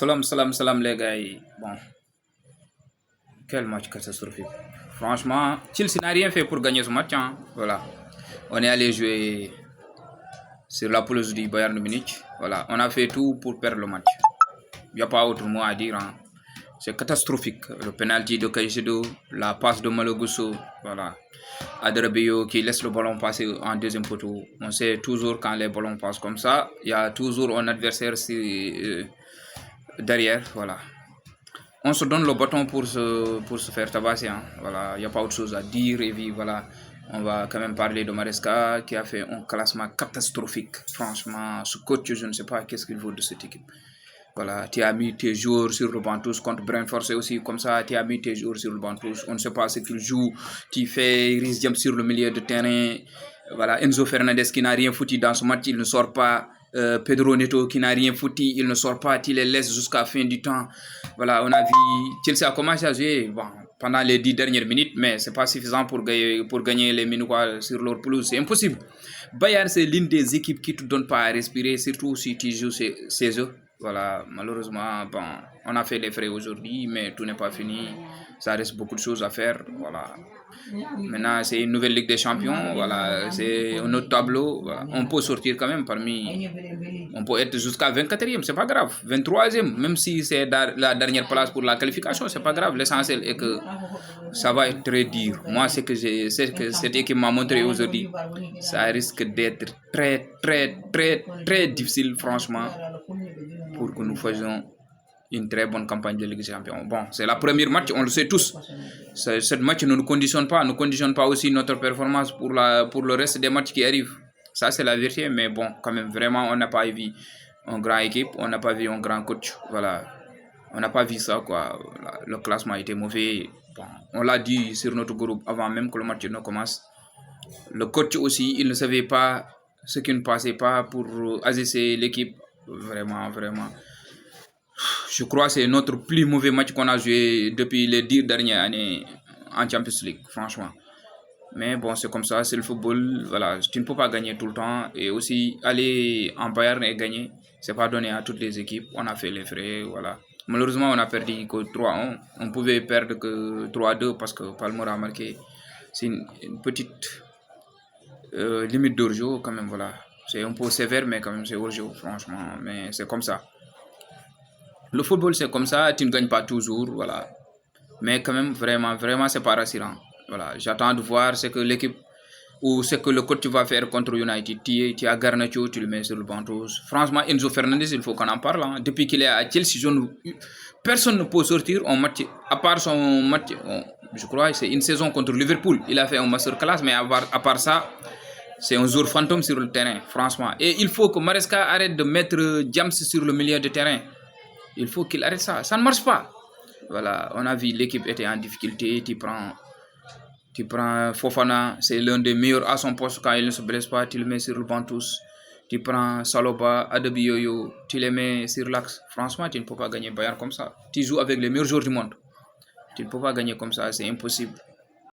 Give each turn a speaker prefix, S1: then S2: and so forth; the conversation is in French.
S1: Salam les gars. Bon, quel match catastrophique. Franchement, Chelsea n'a rien fait pour gagner ce match, hein. Voilà. On est allé jouer sur la pelouse du Bayern Munich. Voilà. On a fait tout pour perdre le match. Il n'y a pas autre mot à dire, hein. C'est catastrophique. Le penalty de Caicedo, la passe de Malo Gusto, voilà. Adebayor qui laisse le ballon passer en deuxième poteau. On sait toujours quand les ballons passent comme ça, il y a toujours un adversaire derrière, voilà. On se donne le bâton pour se faire tabasser, hein. Voilà, il n'y a pas autre chose à dire. Et puis voilà, on va quand même parler de Maresca qui a fait un classement catastrophique. Franchement, ce coach, je ne sais pas qu'est-ce qu'il vaut de cette équipe. Voilà, tu as mis tes joueurs sur le banc tous contre Brentford, c'est aussi comme ça, tu as mis tes joueurs sur le banc tous, on ne sait pas ce qu'ils jouent, tu fais Reece James sur le milieu de terrain, voilà, Enzo Fernandez qui n'a rien foutu dans ce match, il ne sort pas, Pedro Neto qui n'a rien foutu, il ne sort pas, tu les laisses jusqu'à la fin du temps. Voilà, on a vu, Chelsea a commencé à jouer bon, pendant les 10 dernières minutes, mais ce n'est pas suffisant pour gagner les Minois sur leur pelouse, c'est impossible. Bayern, c'est l'une des équipes qui ne te donne pas à respirer, surtout si tu joues ces jeux. Voilà, malheureusement, bon, on a fait les frais aujourd'hui, mais tout n'est pas fini. Ça reste beaucoup de choses à faire. Voilà. Maintenant, c'est une nouvelle Ligue des Champions. Voilà, c'est un autre tableau. Voilà. On peut sortir quand même parmi. On peut être jusqu'à 24e, c'est pas grave. 23e, même si c'est la dernière place pour la qualification, c'est pas grave. L'essentiel est que ça va être très dur. Moi, c'est que cette équipe m'a montré aujourd'hui, ça risque d'être très difficile, franchement, pour que nous fassions une très bonne campagne de Ligue des Champions. Bon, c'est la première match, on le sait tous. Cette match ne nous conditionne pas aussi notre performance pour le reste des matchs qui arrivent. Ça, c'est la vérité, mais bon, quand même, vraiment, on n'a pas vu une grande équipe, on n'a pas vu un grand coach. Voilà, on n'a pas vu ça, quoi. Le classement était mauvais. Bon, on l'a dit sur notre groupe avant même que le match ne commence. Le coach aussi, il ne savait pas ce qui ne passait pas pour assister l'équipe. Vraiment. Je crois que c'est notre plus mauvais match qu'on a joué depuis les 10 dernières années en Champions League, franchement. Mais bon, c'est comme ça, c'est le football. Voilà, tu ne peux pas gagner tout le temps. Et aussi, aller en Bayern et gagner, c'est pas donné à toutes les équipes. On a fait les frais, voilà. Malheureusement, on a perdu que 3-1. On pouvait perdre que 3-2 parce que Palmer a marqué. C'est une petite limite d'orjo quand même, voilà. C'est un peu sévère, mais quand même, c'est orjo, franchement. Mais c'est comme ça. Le football, c'est comme ça, tu ne gagnes pas toujours, voilà. Mais quand même, vraiment, c'est pas rassurant. Voilà, j'attends de voir ce que l'équipe ou ce que le coach va faire contre United. Tu as Garnacho, tu le mets sur le banc tous. Franchement, Enzo Fernandez, il faut qu'on en parle, hein. Depuis qu'il est à Chelsea, personne ne peut sortir un match, à part son match, je crois, c'est une saison contre Liverpool. Il a fait un masterclass, mais à part ça, c'est un jour fantôme sur le terrain, franchement. Et il faut que Maresca arrête de mettre James sur le milieu de terrain. Il faut qu'il arrête ça. Ça ne marche pas. Voilà, on a vu l'équipe était en difficulté. Tu prends Fofana, c'est l'un des meilleurs à son poste quand il ne se blesse pas. Tu le mets sur le banc tous. Tu prends Saloba, Adebayor, tu les mets sur l'axe. Franchement, tu ne peux pas gagner Bayern comme ça. Tu joues avec les meilleurs joueurs du monde. Tu ne peux pas gagner comme ça, c'est impossible.